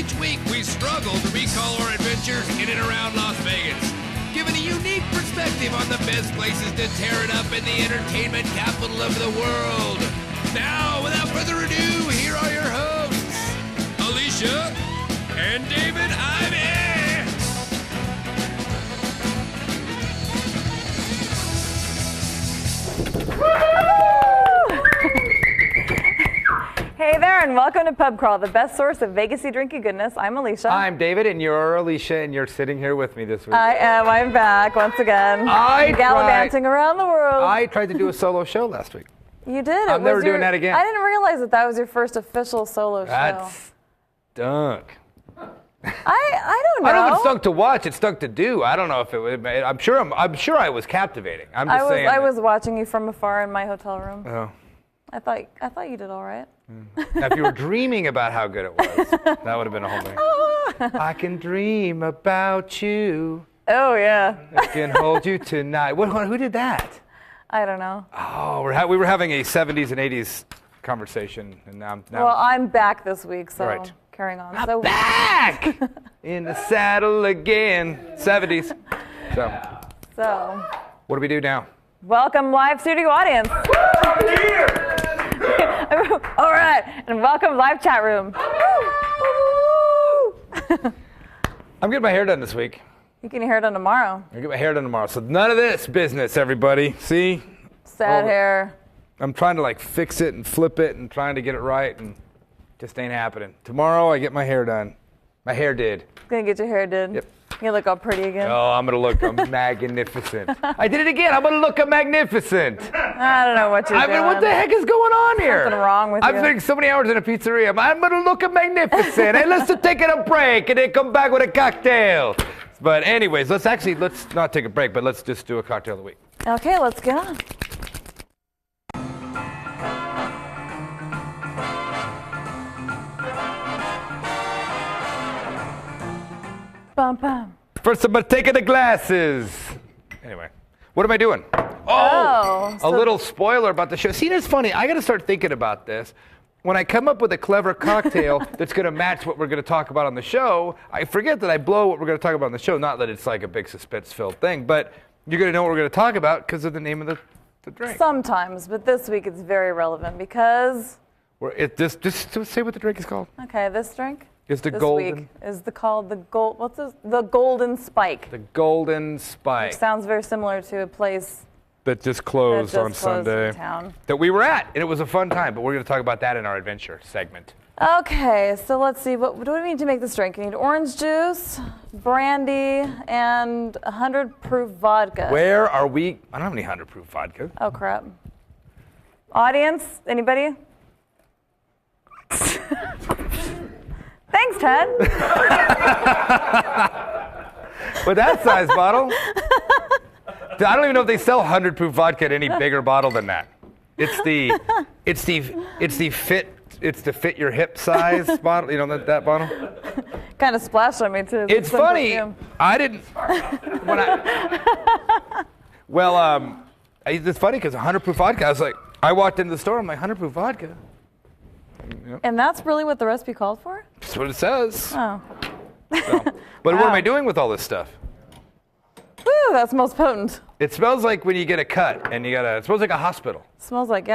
Each week, we struggle to recall our adventures in and around Las Vegas, giving a unique perspective on the best places to tear it up in the entertainment capital of the world. Now, without further ado, here are your hosts, Alicia and David Ivey. Hey there, and welcome to Pub Crawl, the best source of Vegas-y drinky goodness. I'm Alicia. I'm David, and you're Alicia, and you're sitting here with me this week. I am. I'm back once again. Gallivanting around the world. I tried to do a solo show last week. You did? I'm never doing that again. I didn't realize that was your first official solo show. That stunk. I don't know. I don't know if it stunk to watch. It stunk to do. I don't know if it would. I'm sure I was captivating. I'm just saying. I was watching you from afar in my hotel room. Oh. I thought you did all right. Now, if you were dreaming about how good it was, that would have been a whole thing. I can dream about you. Oh, yeah. I can hold you tonight. Who did that? I don't know. Oh, we were having a 70s and 80s conversation, and now. Well, I'm back this week, so right. Carrying on. I'm back in the saddle again. 70s. So. What do we do now? Welcome live studio audience. All right, and welcome live chat room. I'm getting my hair done this week. You can hair done tomorrow. I get my hair done tomorrow. So none of this business, everybody. See? Sad hair. I'm trying to fix it and flip it and trying to get it right, and just ain't happening. Tomorrow I get my hair done. My hair did. Gonna get your hair did. Yep. You look all pretty again. Oh, I'm gonna look magnificent. I did it again. I'm gonna look magnificent. I don't know what you're doing. What the heck is going on here? Something wrong with you. I've spent so many hours in a pizzeria. I'm gonna look magnificent. Hey, let's just take a break and then come back with a cocktail. But anyways, let's not take a break, but let's just do a cocktail of the week. Okay, let's get on. Bum, bum. First, I'm taking the glasses. Anyway, what am I doing? A little spoiler about the show. See, it's funny. I got to start thinking about this. When I come up with a clever cocktail that's going to match what we're going to talk about on the show, I forget that I blow what we're going to talk about on the show. Not that it's like a big suspense-filled thing, but you're going to know what we're going to talk about because of the name of the drink. Sometimes, but this week it's very relevant because... Just say what the drink is called. Okay, this drink? Is the this golden? Week is called the gold. What's this? The Golden Spike. The Golden Spike. Which sounds very similar to a place that just closed on Sunday. In town. That we were at, and it was a fun time. But we're going to talk about that in our adventure segment. Okay, so let's see. What do we need to make this drink? We need orange juice, brandy, and 100 proof vodka. Where are we? I don't have any 100 proof vodka. Oh crap! Audience, anybody? Thanks, Ted. With that size bottle, I don't even know if they sell 100 proof vodka in any bigger bottle than that. It's the fit your hip size bottle. You know that bottle. Kind of splashed on me too. It's funny. I didn't. It's funny because 100 proof vodka. I walked into the store. I'm like 100 proof vodka. Yep. And that's really what the recipe called for? That's what it says. Oh. But what am I doing with all this stuff? Woo, that smells potent. It smells like when you get a cut and it smells like a hospital. It smells like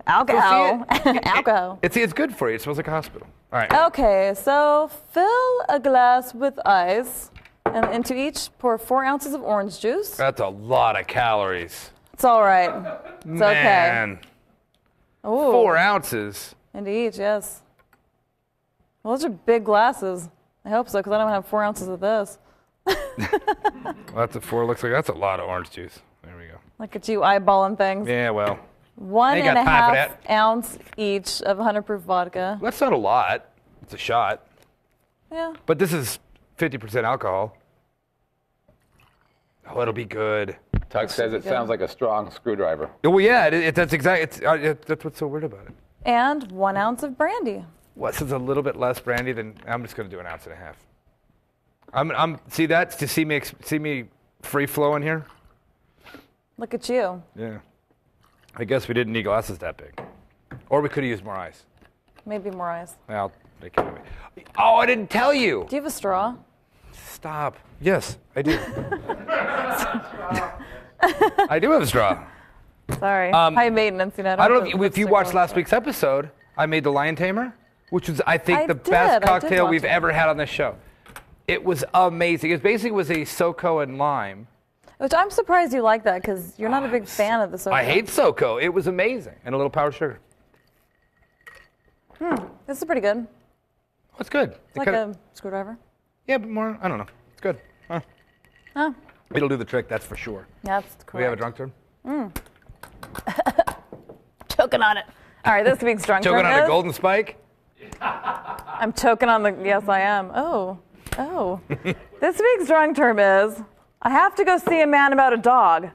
alcohol. Alcohol. It's good for you. It smells like a hospital. All right. Okay, so fill a glass with ice, and into each pour 4 ounces of orange juice. That's a lot of calories. It's all right. It's okay. Ooh. 4 ounces. Into each, yes. Well, those are big glasses. I hope so, because I don't have 4 ounces of this. That's a 4. Looks like that's a lot of orange juice. There we go. Look at you eyeballing things. Yeah, well. 1.5 ounce each of 100 proof vodka. That's not a lot. It's a shot. Yeah. But this is 50% alcohol. Oh, it'll be good. Tug says it sounds like a strong screwdriver. Well, yeah, that's exactly. That's what's so weird about it. And 1 ounce of brandy. Well, this is a little bit less brandy than I'm just going to do 1.5 ounces. See that to see me free flowing here. Look at you. Yeah. I guess we didn't need glasses that big, or we could have used more ice. Maybe more ice. Well, Oh, I didn't tell you. Do you have a straw? Stop. Yes, I do. I do have a straw. Sorry. High maintenance. You know, I don't know if you watched last week's episode. I made the Lion Tamer, which was, I think, the best cocktail we've ever had on this show. It was amazing. It basically was a SoCo and lime. Which I'm surprised you like that because you're not a big fan of the SoCo. I hate SoCo. It was amazing. And a little powdered sugar. This is pretty good. What's good? It's like a screwdriver. Yeah, but more, I don't know. It's good. Huh. Oh. It'll do the trick, that's for sure. That's correct. Do we have a drunk turn? Choking on it. All right, this week's drunk turn Choking on is... a golden spike? I'm choking on the... Yes, I am. Oh. This week's drunk term is, I have to go see a man about a dog.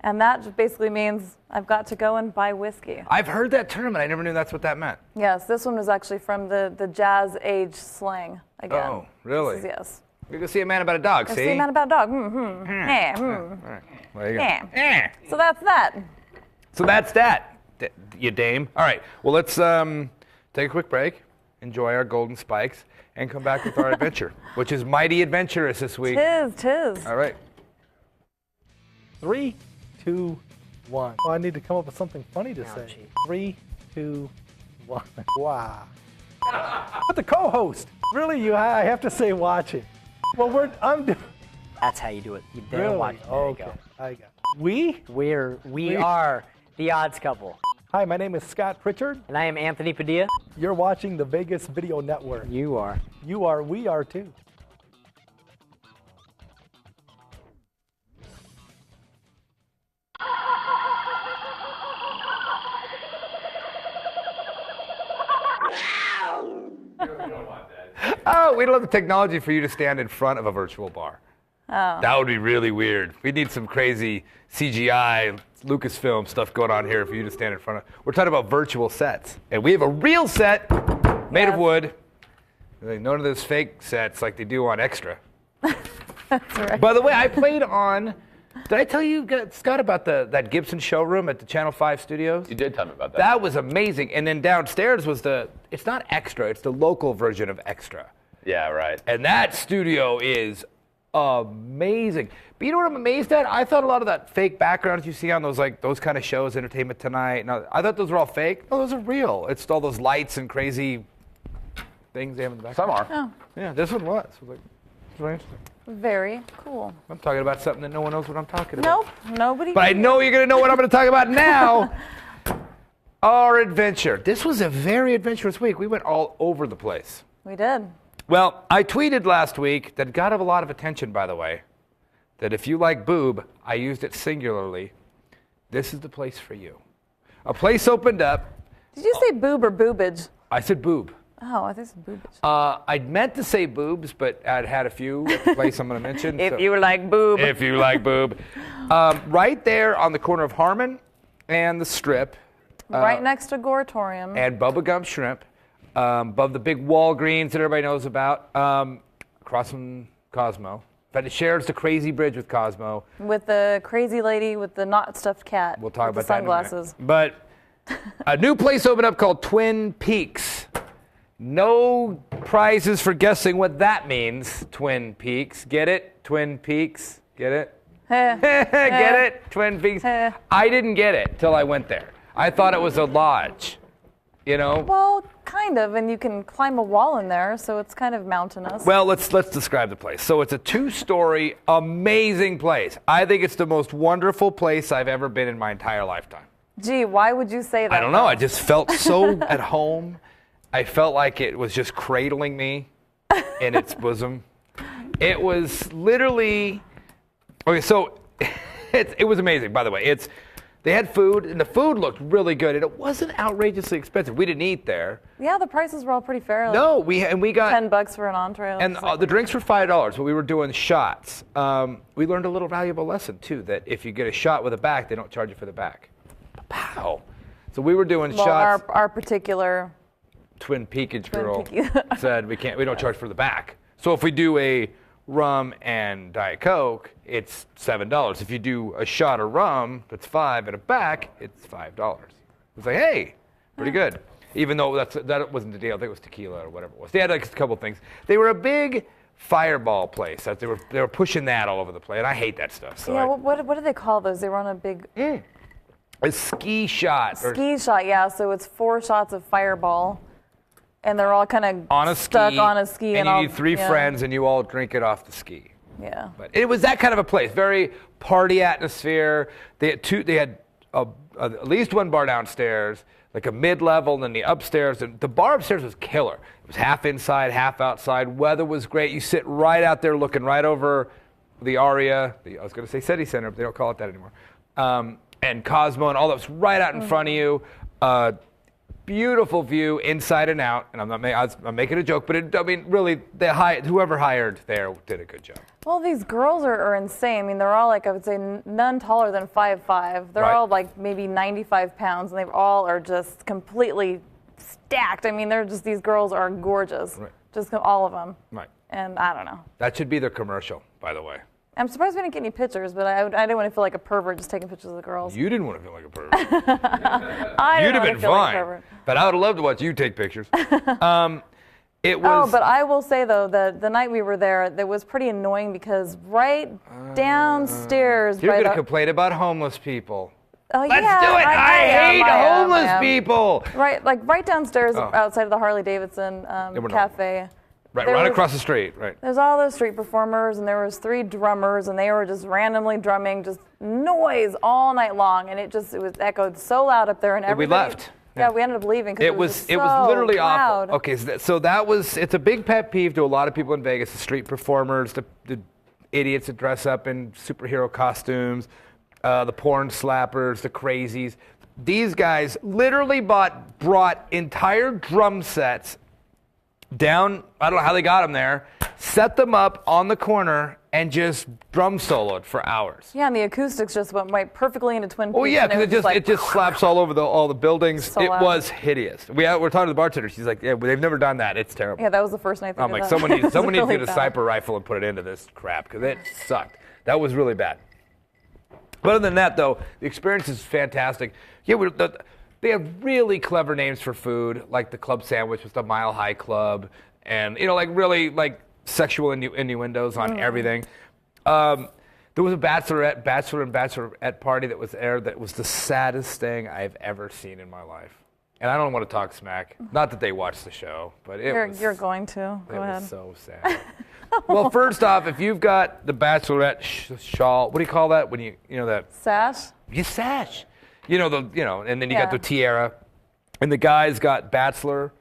And that just basically means I've got to go and buy whiskey. I've heard that term, and I never knew that's what that meant. Yes, this one was actually from the jazz age slang again. Oh, really? This is, yes. We go see a man about a dog, see? See a man about a dog. All right. Well, there you go. Yeah. So that's that. So that's that, you dame. All right, well, let's take a quick break, enjoy our golden spikes, and come back with our adventure, which is mighty adventurous this week. Tis. All right. 3, 2, 1. Oh, I need to come up with something funny to say. 3, 2, 1. Wow. But the co-host. Really, I have to say watching. Well, That's how you do it. You dare really? watch. There Okay. you go. I got it. We are the Odds Couple. Hi, my name is Scott Pritchard. And I am Anthony Padilla. You're watching the Vegas Video Network. You are. You are, we are too. Oh, we don't have the technology for you to stand in front of a virtual bar. Oh. That would be really weird. We need some crazy CGI, Lucasfilm stuff going on here for you to stand in front of. We're talking about virtual sets. And we have a real set made of wood. None of those fake sets like they do on Extra. That's right. By the way, I played on... Did I tell you, Scott, about that Gibson showroom at the Channel 5 studios? You did tell me about that. That was amazing. And then downstairs was it's not Extra, it's the local version of Extra. Yeah, right. And that studio is amazing. But you know what I'm amazed at? I thought a lot of that fake backgrounds you see on those kind of shows, Entertainment Tonight, I thought those were all fake. No, those are real. It's all those lights and crazy things they have in the background. Some are. Oh, Yeah, this one was. It was very interesting. very cool. I'm talking about something that no one knows what I'm talking about. Nope, nobody. But I know you're going to know what I'm going to talk about now. Our adventure. This was a very adventurous week. We went all over the place. We did. Well, I tweeted last week that got a lot of attention, by the way, that if you like boob, I used it singularly, this is the place for you. A place opened up. Did you say boob or boobage? I said boob. Oh, I think it's boobage. I meant to say boobs, but I'd had a few at the place I'm going to mention. If you like boob. If you like boob. Right there on the corner of Harmon and the Strip. Right next to Goratorium. And Bubba Gump Shrimp. Above the big Walgreens that everybody knows about. Across from Cosmo. But it shares the crazy bridge with Cosmo. With the crazy lady with the not stuffed cat. We'll talk with about the that sunglasses. in a minute. But a new place opened up called Twin Peaks. No prizes for guessing what that means, Twin Peaks. Get it? Twin Peaks. Get it? Get it? Twin Peaks. I didn't get it till I went there. I thought it was a lodge, you know? Well, kind of, and you can climb a wall in there, so it's kind of mountainous. Well, let's describe the place. So it's a 2-story, amazing place. I think it's the most wonderful place I've ever been in my entire lifetime. Gee, why would you say that? I don't know. I just felt so at home. I felt like it was just cradling me in its bosom. It was literally... Okay, so it was amazing, by the way. They had food, and the food looked really good, and it wasn't outrageously expensive. We didn't eat there. Yeah, the prices were all pretty fair. No, we got $10 for an entree. And the drinks were $5, but we were doing shots. We learned a little valuable lesson too, that if you get a shot with a back, they don't charge you for the back. Pow! So we were doing shots. Our particular Twin Peakage girl said we don't charge for the back. So if we do a rum and Diet Coke, it's $7. If you do a shot of rum, that's $5, and a back, it's $5. It's like, hey, pretty good. even though that wasn't the deal. I think it was tequila or whatever it was. They had like a couple things. They were a big fireball place. They were pushing that all over the place, and I hate that stuff. So yeah, what do they call those? They were on a big... A ski shot. Shot, yeah. So it's 4 shots of fireball, and they're all kind of stuck on a ski. And you need 3 friends, and you all drink it off the ski. Yeah. But it was that kind of a place, very party atmosphere. They had at least one bar downstairs, like a mid-level, and then the upstairs. And the bar upstairs was killer. It was half inside, half outside. Weather was great. You sit right out there looking right over the Aria. I was going to say City Center, but they don't call it that anymore. And Cosmo and all that was right out in front of you. Beautiful view inside and out. And I'm making a joke, but really, whoever hired there did a good job. Well, these girls are insane. I mean, they're all like, I would say, none taller than 5'5". They're all like maybe 95 pounds, and they all are just completely stacked. I mean, these girls are gorgeous. Right. Just all of them. Right. And I don't know. That should be their commercial, by the way. I'm surprised we didn't get any pictures, but I didn't want to feel like a pervert just taking pictures of the girls. You didn't want to feel like a pervert. You'd have been fine. But I would have loved to watch you take pictures. It was. Oh, but I will say though, the night we were there, that was pretty annoying because right downstairs. You're going to complain about homeless people. Oh, Let's do it! I hate homeless people. Right downstairs outside of the Harley Davidson cafe. Right across the street, right. There's all those street performers, and there was 3 drummers, and they were just randomly drumming, just noise all night long, and it was echoed so loud up there, and everybody. We left. Yeah, we ended up leaving because it was literally loud. awful. Okay, so it's a big pet peeve to a lot of people in Vegas, the street performers, the idiots that dress up in superhero costumes, the porn slappers, the crazies. These guys literally brought entire drum sets down, I don't know how they got them there, set them up on the corner, and just drum soloed for hours. Yeah, and the acoustics just went right perfectly into Twin Peaks. Oh yeah, because it just slaps all over all the buildings. So it was hideous. We're talking to the bartender. She's like, yeah, they've never done that. It's terrible. Yeah, that was the first night. I'm like, someone needs to get a sniper rifle and put it into this crap because it sucked. That was really bad. But other than that, though, the experience is fantastic. Yeah, they have really clever names for food, like the Club Sandwich was the Mile High Club, and really sexual innuendos on everything. There was a bachelor and bachelorette party that was there that was the saddest thing I've ever seen in my life. And I don't want to talk smack. Not that they watch the show, but you're going to. Go ahead. It was so sad. Well, first off, if you've got the bachelorette shawl, what do you call that when you know that? Sash? You sash. And then you got the tiara, and the guy's got bachelor,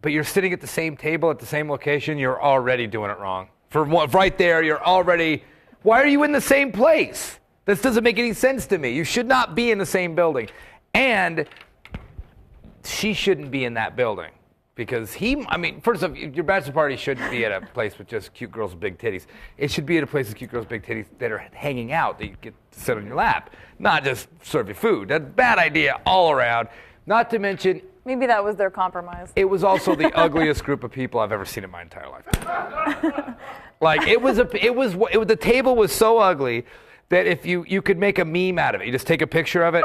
but you're sitting at the same table at the same location, you're already doing it wrong. Right there, you're already, why are you in the same place? This doesn't make any sense to me. You should not be in the same building. And she shouldn't be in that building. Because first off, your bachelor party shouldn't be at a place with just cute girls with big titties. It should be at a place with cute girls with big titties that are hanging out, that you get to sit on your lap, not just serve you food. That's a bad idea all around. Not to mention, maybe that was their compromise. It was also the ugliest group of people I've ever seen in my entire life. The table was so ugly that if you could make a meme out of it, you just take a picture of it.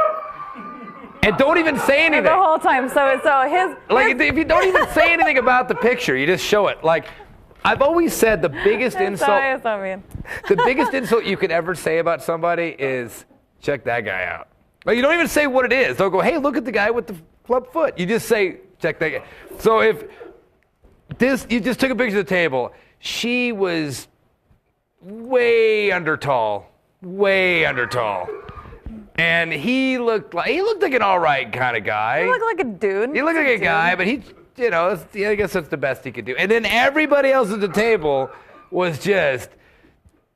And don't even say anything. The whole time. If you don't even say anything about the picture, you just show it. Like, I've always said the biggest insult. The biggest insult you could ever say about somebody is, check that guy out. Like, you don't even say what it is. Don't go, hey, look at the guy with the club foot. You just say, check that guy. So if you just took a picture of the table, she was way under tall. And he looked like an all right kind of guy. He looked like a dude. He looked like a guy, but I guess that's the best he could do. And then everybody else at the table was just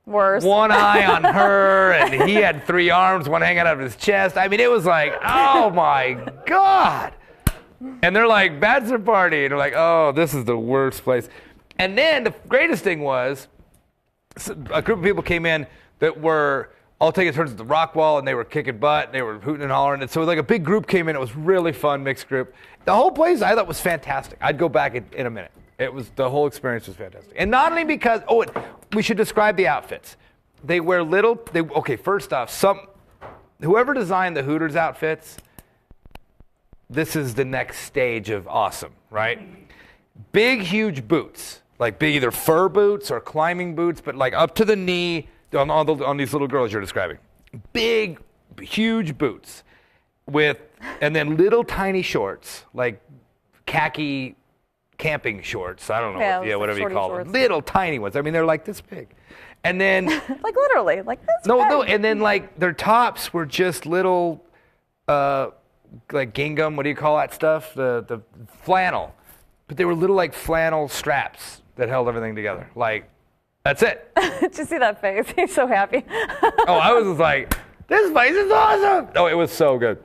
worse. One eye on her, and he had 3 arms, one hanging out of his chest. I mean, it was like, oh my God. And they're like, bachelor party. And they're like, oh, this is the worst place. And then the greatest thing was, a group of people came in that were all taking turns at the rock wall, and they were kicking butt, and they were hooting and hollering. And so like a big group came in. It was really fun, mixed group. The whole place I thought was fantastic. I'd go back in a minute. The whole experience was fantastic. And not only because, we should describe the outfits. They wear first off, whoever designed the Hooters outfits, this is the next stage of awesome, right? Big, huge boots, like big either fur boots or climbing boots, but like up to the knee on these little girls you're describing. Big, huge boots and then little tiny shorts, like khaki camping shorts. I don't know, whatever you call them. Little tiny ones. I mean, they're like this big. And then like literally, like this. No, and then like their tops were just little, like gingham. What do you call that stuff? The flannel, but they were little like flannel straps that held everything together. Like, that's it. Did you see that face? He's so happy. Oh, I was just like, this place is awesome. Oh, it was so good.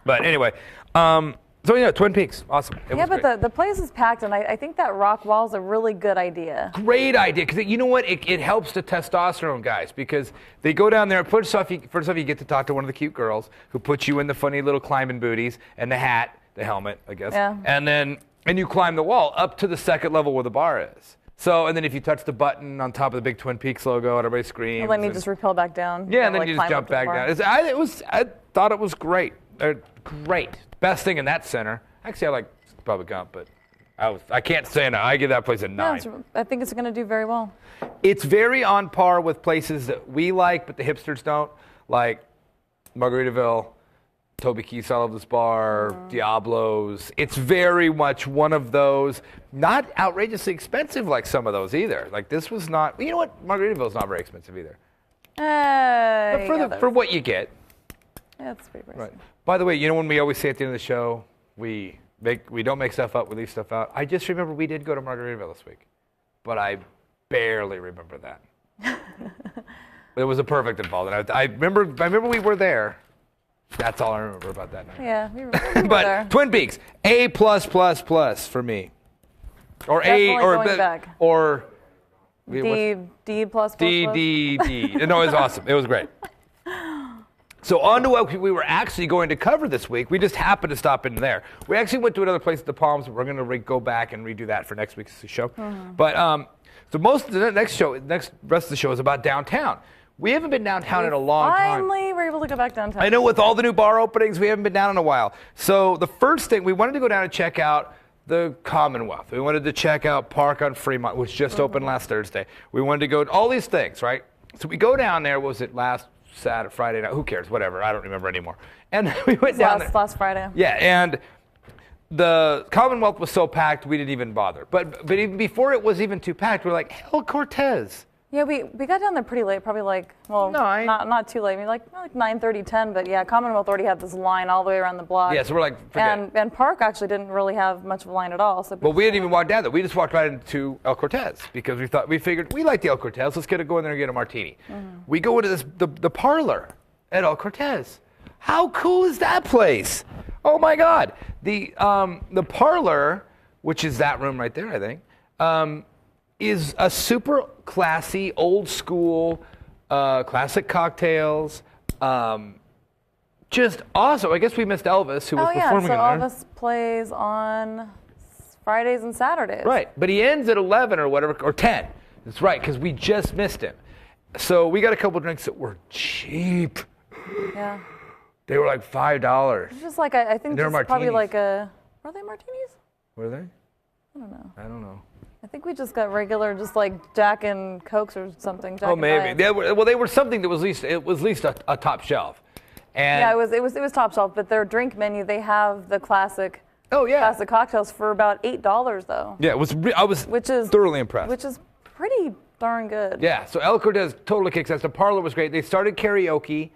But anyway, so yeah, Twin Peaks, awesome. Yeah, but the place is packed, and I think that rock wall is a really good idea. Great idea, because you know what? It helps the testosterone guys, because they go down there. First off, you get to talk to one of the cute girls who puts you in the funny little climbing booties and the hat, the helmet, I guess. Yeah. And you climb the wall up to the second level where the bar is. So, and then if you touch the button on top of the big Twin Peaks logo, and everybody screams. And then you just rappel back down. Yeah, and then you just jump back down. I thought it was great. Great. Best thing in that center. Actually, I like Bubba Gump, but I can't say no. I give that place a 9. Yeah, I think it's going to do very well. It's very on par with places that we like, but the hipsters don't, like Margaritaville, Toby Keith's I Love This Bar, Diablo's. It's very much one of those, not outrageously expensive like some of those either. Like this was not, you know what? Margaritaville's not very expensive either. But for what you get. Yeah, it's pretty pricey. Right. By the way, you know when we always say at the end of the show, we don't make stuff up, we leave stuff out. I just remember we did go to Margaritaville this week, but I barely remember that. It was a perfect involvement. I remember we were there. That's all I remember about that night. Yeah, we were but there. Twin Peaks, A+++ for me, or Definitely A going back. or D plus. D. No, it was awesome. It was great. So on to what we were actually going to cover this week. We just happened to stop in there. We actually went to another place at the Palms. We're going to go back and redo that for next week's show. Mm-hmm. But so most of the rest of the show is about downtown. We haven't been downtown in a long time. Finally, we're able to go back downtown. I know, with all the new bar openings, we haven't been down in a while. So the first thing, we wanted to go down and check out the Commonwealth. We wanted to check out Park on Fremont, which just opened last Thursday. We wanted to go to all these things, right? So we go down there, was it last Saturday, Friday night? Who cares? Whatever. I don't remember anymore. And we went down there. Last Friday. Yeah, and the Commonwealth was so packed we didn't even bother. But even before it was even too packed, we were like, El Cortez. Yeah, we got down there pretty late, probably like, well, 9. not too late, maybe like 9:30, 10, but yeah, Commonwealth already had this line all the way around the block. Yeah, so we're like, forget it. And Park actually didn't really have much of a line at all. So Well, we didn't even walk down there. We just walked right into El Cortez because we figured we like the El Cortez. Let's go in there and get a martini. Mm-hmm. We go into the parlor at El Cortez. How cool is that place? Oh my God! The parlor, which is that room right there, I think, is a super classy, old school, classic cocktails. Just awesome. I guess we missed Elvis, who was performing in there. Elvis plays on Fridays and Saturdays. Right, but he ends at 11 or whatever, or 10. That's right, because we just missed him. So we got a couple drinks that were cheap. Yeah. They were like $5. It's just like, I think they're just probably martinis. like were they martinis? Were they? I don't know. I don't know. I think we just got regular, just like Jack and Cokes or something. Jack Oh, and maybe. Diet. They were something that was at least a top shelf. And Yeah, it was top shelf, but their drink menu, they have the classic. Oh yeah. Classic cocktails for about $8 though. Yeah, I was thoroughly impressed. Which is pretty darn good. Yeah, so El Cortez totally kicks ass. The parlor was great. They started karaoke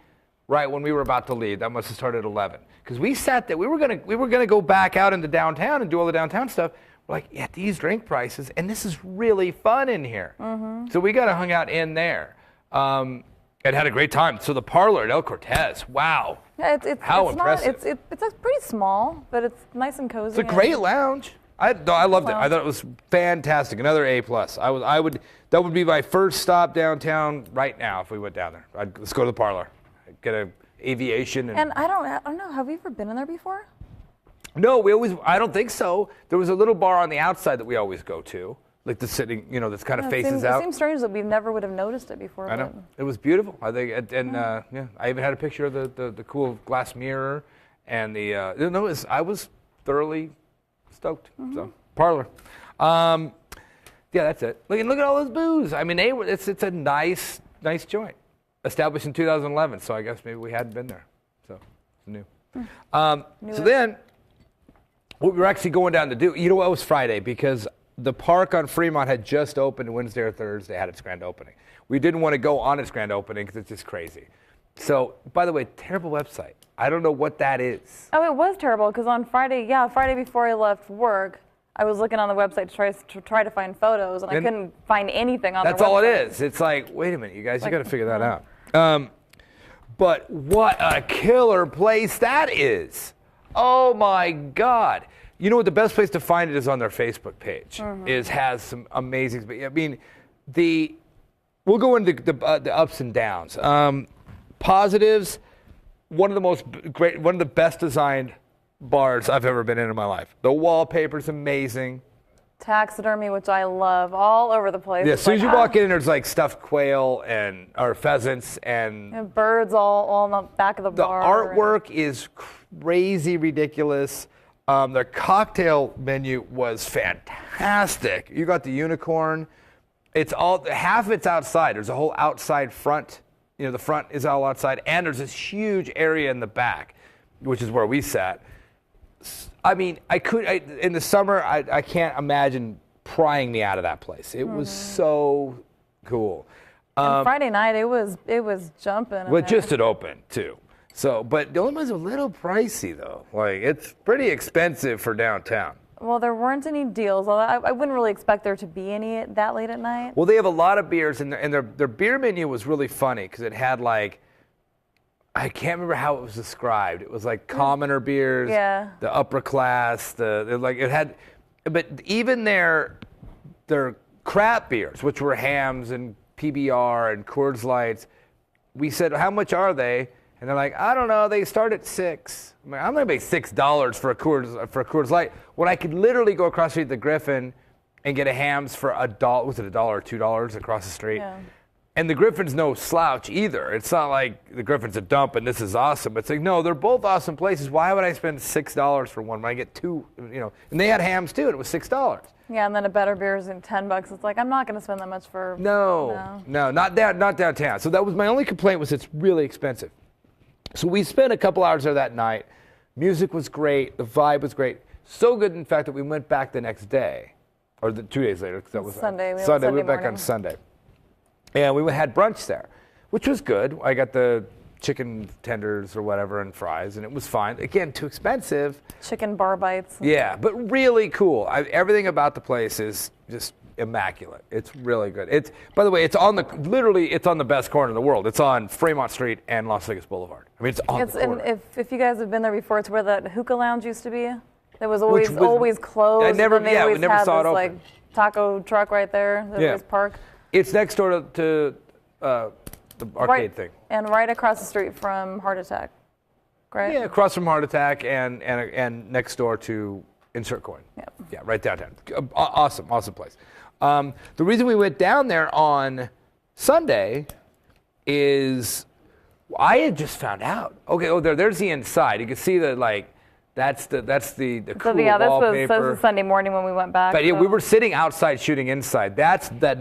right when we were about to leave. That must have started at 11. Because we sat there. We were gonna go back out into downtown and do all the downtown stuff. We're like, yeah, these drink prices, and this is really fun in here. Mm-hmm. So we got to hung out in there. And had a great time. So the parlor at El Cortez, wow. Yeah, How it's impressive. It's pretty small, but it's nice and cozy. It's a great lounge. I loved it. I thought it was fantastic. Another A+. That would be my first stop downtown right now if we went down there. Let's go to the parlor. Get a aviation. And I don't know, have we ever been in there before? No, I don't think so. There was a little bar on the outside that we always go to, like the sitting, that's kind of faces out. It seems strange that we never would have noticed it before. I know. It was beautiful. I think, I even had a picture of the cool glass mirror, And I was thoroughly stoked. So Parlor. Yeah, that's it. Look at all those booths. I mean, it's a nice joint. Established in 2011, so I guess maybe we hadn't been there. So it's new. So then, what we were actually going down to do, you know what, it was Friday because the park on Fremont had just opened Wednesday or Thursday, had its grand opening. We didn't want to go on its grand opening because it's just crazy. So, by the way, terrible website. I don't know what that is. Oh, it was terrible because on Friday before I left work, I was looking on the website to try to find photos, and I couldn't find anything on the website. That's all it is. It's like, wait a minute, you guys, you got to figure that out. But what a killer place that is. Oh, my God. You know what? The best place to find it is on their Facebook page. Has some amazing, I mean, we'll go into the ups and downs. Positives, one of the best designed bars I've ever been in my life. The wallpaper's amazing. Taxidermy, which I love, all over the place. Yeah, as soon as you walk in, there's like stuffed quail or pheasants and birds all on the back of the bar. The artwork is crazy ridiculous. Their cocktail menu was fantastic. You got the unicorn. It's all half of it's outside. There's a whole outside front. You know, the front is all outside, and there's this huge area in the back, which is where we sat. I mean, in the summer, I can't imagine prying me out of that place. It was so cool. And Friday night, it was jumping. Well, just it opened too. So, but the only one's a little pricey though. Like it's pretty expensive for downtown. Well, there weren't any deals. I wouldn't really expect there to be any that late at night. Well, they have a lot of beers, and their beer menu was really funny because it had like. I can't remember how it was described. It was like commoner beers, the upper class, but even their crap beers, which were Hams and PBR and Coors Lights. We said, how much are they? And they're like, I don't know. They start at $6. I'm like, I'm going to pay $6 for a Coors Light when I could literally go across the street to the Griffin and get a Hams for $1. Was it $1 or $2 across the street? Yeah. And the Griffin's no slouch either. It's not like the Griffin's a dump and this is awesome. It's like, no, they're both awesome places. Why would I spend $6 for one when I get two, And they had Hams too, and it was $6. Yeah, and then a better beer is $10. It's like, I'm not going to spend that much for... No, not downtown. So that was my only complaint was it's really expensive. So we spent a couple hours there that night. Music was great. The vibe was great. So good, in fact, that we went back the next day, or 2 days later. Cause that was Sunday. We went back on Sunday. And we had brunch there, which was good. I got the chicken tenders or whatever and fries, and it was fine. Again, too expensive. Chicken bar bites. Yeah, but really cool. Everything about the place is just immaculate. It's really good. It's, by the way, it's on the best corner in the world. It's on Fremont Street and Las Vegas Boulevard. I mean, it's on the corner. And if you guys have been there before, it's where that hookah lounge used to be. That was always closed. We never saw it open. Like taco truck right there. Always park. It's next door to the arcade thing. And right across the street from Heart Attack, right? Yeah, across from Heart Attack and next door to Insert Coin. Yep. Yeah, right downtown. Awesome place. The reason we went down there on Sunday is I had just found out. Okay, there's the inside. You can see that's the cool wallpaper. This was Sunday morning when we went back. But yeah, we were sitting outside shooting inside. That's the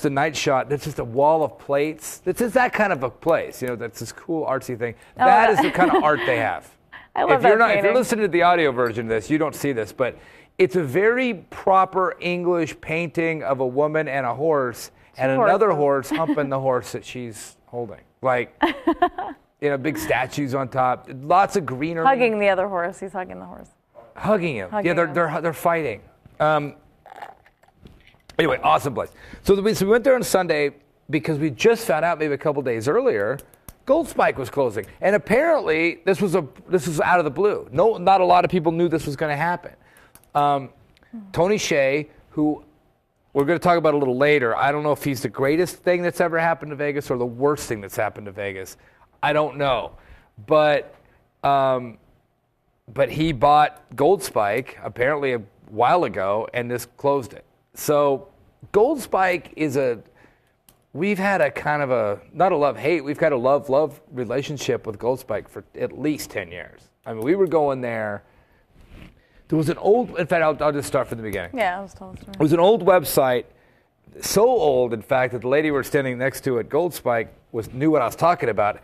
night shot. That's just a wall of plates. It's just that kind of a place. That's this cool artsy thing. That is the kind of art they have. I love that painting. If you're listening to the audio version of this, you don't see this, but it's a very proper English painting of a woman and a horse and another horse humping the horse that she's holding. Like, big statues on top. Lots of greenery. Hugging the other horse. He's hugging the horse. Hugging him. They're fighting. Anyway, awesome place. So we went there on Sunday because we just found out maybe a couple days earlier Gold Spike was closing. And apparently this was out of the blue. No, not a lot of people knew this was going to happen. Tony Hseih, who we're going to talk about a little later, I don't know if he's the greatest thing that's ever happened to Vegas or the worst thing that's happened to Vegas. I don't know. But he bought Gold Spike apparently a while ago, and this closed it. So Gold Spike is we've had a kind of a, not a love-hate, we've had a love-love relationship with Gold Spike for at least 10 years. I mean, we were going there. There was an old, in fact, I'll just start from the beginning. Yeah, I was told the story. It was an old website, so old, in fact, that the lady we were standing next to at Gold Spike knew what I was talking about.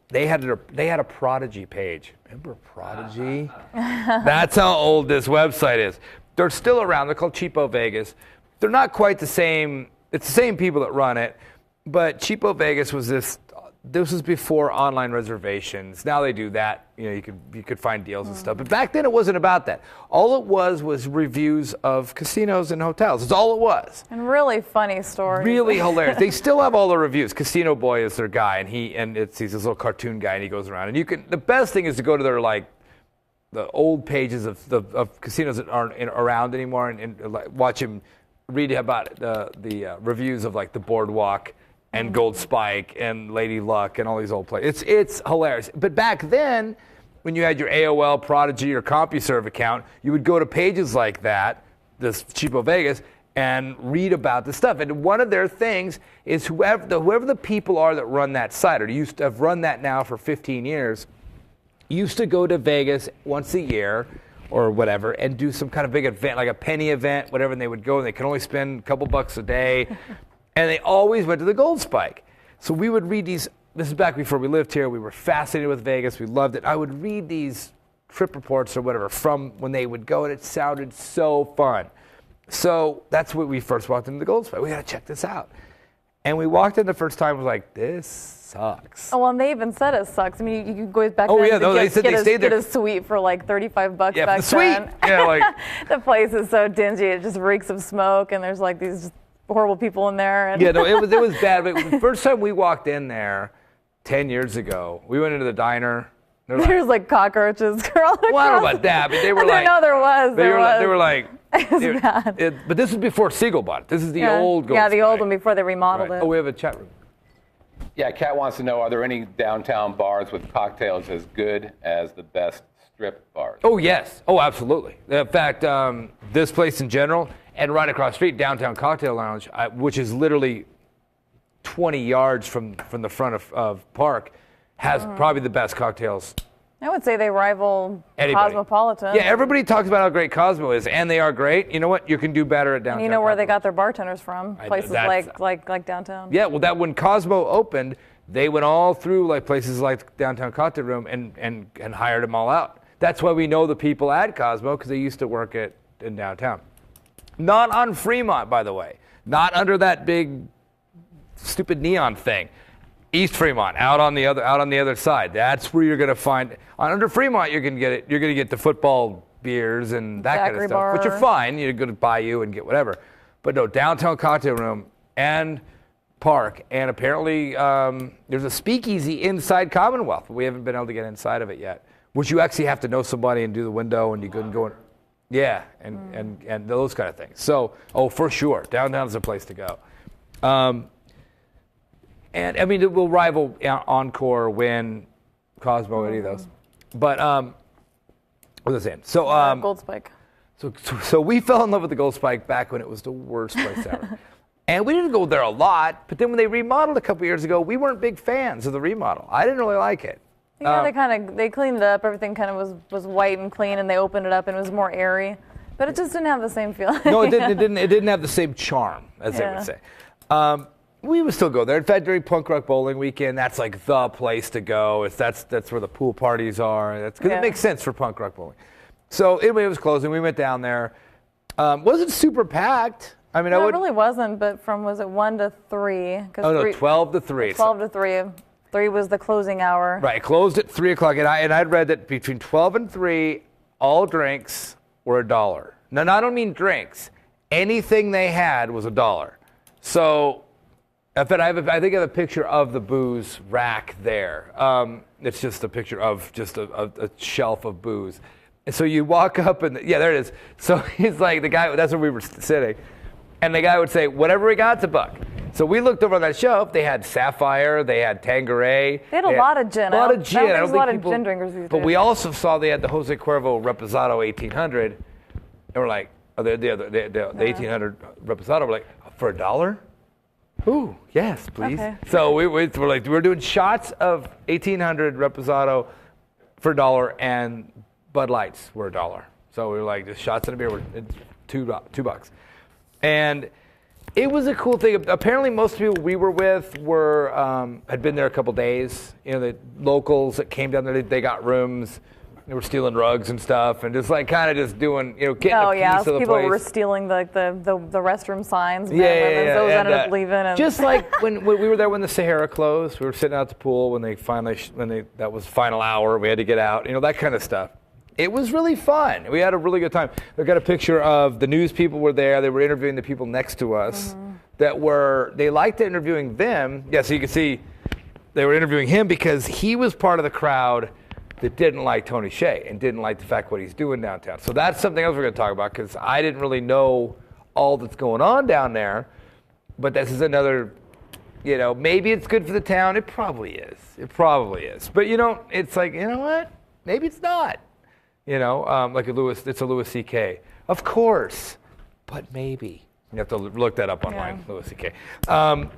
They had a Prodigy page. Remember Prodigy? That's how old this website is. They're still around. They're called Cheapo Vegas. They're not quite the same. It's the same people that run it, but Cheapo Vegas was this. This was before online reservations. Now they do that. You know, you could find deals and stuff. But back then it wasn't about that. All it was reviews of casinos and hotels. That's all it was. And really funny stories. Really hilarious. They still have all the reviews. Casino Boy is their guy, and he's this little cartoon guy, and he goes around. And the best thing is to go to their the old pages of casinos that aren't around anymore, and watch him read about the reviews of like the Boardwalk and Gold Spike and Lady Luck and all these old places. It's hilarious. But back then, when you had your AOL, Prodigy, or CompuServe account, you would go to pages like that, this Cheapo Vegas, and read about the stuff. And one of their things is whoever the people are that run that site, or used to have run that now for 15 years, used to go to Vegas once a year or whatever and do some kind of big event, like a penny event, whatever, and they would go and they could only spend a couple bucks a day. And they always went to the Gold Spike. So we would read these. This is back before we lived here. We were fascinated with Vegas. We loved it. I would read these trip reports or whatever from when they would go, and it sounded so fun. So that's when we first walked into the Gold Spike. We got to check this out. And we walked in the first time, was like, this sucks. Oh, well, and they even said it sucks. I mean, you could go back oh, then yeah, to no, they said they stayed there. Get a suite for like $35 yeah, back the suite. then. Yeah, like the place is so dingy. It just reeks of smoke, and there's like these horrible people in there. And yeah, no, it was bad. But the first time we walked in there 10 years ago, we went into the diner. There's like cockroaches crawling well, I don't know about that, but they were like. No, there was. They were like. It was bad. But this is before Siegel bought it. This is the old Gold Yeah, the old Spike. one before they remodeled Right. it. Oh, we have a chat room. Yeah, Kat wants to know, are there any downtown bars with cocktails as good as the best strip bars? Oh, yes. Oh, absolutely. In fact, this place in general, and right across the street, Downtown Cocktail Lounge, which is literally 20 yards from the front of Park, has probably the best cocktails. I would say they rival Anybody. Cosmopolitan. Yeah, everybody talks about how great Cosmo is, and they are great. You know what? You can do better at Downtown. And you know where they Cocktail. got their bartenders from? Places like downtown. Yeah, well, that when Cosmo opened, they went all through like places like Downtown Cocktail Room and hired them all out. That's why we know the people at Cosmo, because they used to work in downtown. Not on Fremont, by the way. Not under that big, stupid neon thing. East Fremont, out on the other side. That's where you're gonna find. Under Fremont, you're gonna get it. You're gonna get the football beers and that kind of stuff, which are fine. You're gonna buy you and get whatever. But no, Downtown Cocktail Room and Park, and apparently there's a speakeasy inside Commonwealth. But we haven't been able to get inside of it yet. Which you actually have to know somebody and do the window, and you couldn't go in. Yeah, and those kind of things. So, for sure, downtown's the place to go. And I mean, it will rival Encore, Wynn, Cosmo, any of those. But what was I saying? So Gold Spike. So we fell in love with the Gold Spike back when it was the worst place ever. And we didn't go there a lot. But then when they remodeled a couple years ago, we weren't big fans of the remodel. I didn't really like it. Yeah, they cleaned it up. Everything kind of was white and clean, and they opened it up, and it was more airy. But it just didn't have the same feeling. No, it didn't. It didn't have the same charm, as they would say. We would still go there. In fact, during Punk Rock Bowling Weekend, that's like the place to go. That's where the pool parties are. That's because it makes sense for Punk Rock Bowling. So anyway, it was closing. We went down there. Wasn't super packed. I mean, no, it really wasn't. But was it 1 to 3? No, 12 to 3. 12 to 3. 3 was the closing hour. Right, it closed at 3 o'clock, and I'd read that between 12 and 3, all drinks were $1. Now, I don't mean drinks. Anything they had was $1. So. I think I have a picture of the booze rack there. It's just a picture of just a shelf of booze. And so you walk up and, yeah, there it is. So he's like, the guy, that's where we were sitting. And the guy would say, whatever we got's $1. So we looked over on that shelf. They had Sapphire. They had Tanqueray. They had a lot of gin. A lot of gin. I don't think there's a lot of gin drinkers these days. But we also saw they had the Jose Cuervo Reposado 1800. And we're like, the 1800 Reposado. We're like, for $1? Ooh, yes, please. Okay. So we're doing shots of 1800 Reposado for $1 and Bud Lights were $1. So we were like, just shots of beer were $2. And it was a cool thing. Apparently, most people we were with had been there a couple days. You know, the locals that came down there, they got rooms. They were stealing rugs and stuff, and just like kind of just doing, getting a piece of the people place. were stealing the restroom signs. Yeah. Those ended up leaving. And just like when we were there when the Sahara closed, we were sitting out at the pool when that was final hour, we had to get out. That kind of stuff. It was really fun. We had a really good time. I got a picture of the news people were there. They were interviewing the people next to us they liked interviewing them. Yeah, so you can see they were interviewing him because he was part of the crowd that didn't like Tony Hseih and didn't like the fact what he's doing downtown. So that's something else we're going to talk about because I didn't really know all that's going on down there. But this is another, maybe it's good for the town. It probably is. But, it's like, you know what? Maybe it's not. Like it's a Louis C.K. Of course, but maybe. You have to look that up online, Louis C.K. So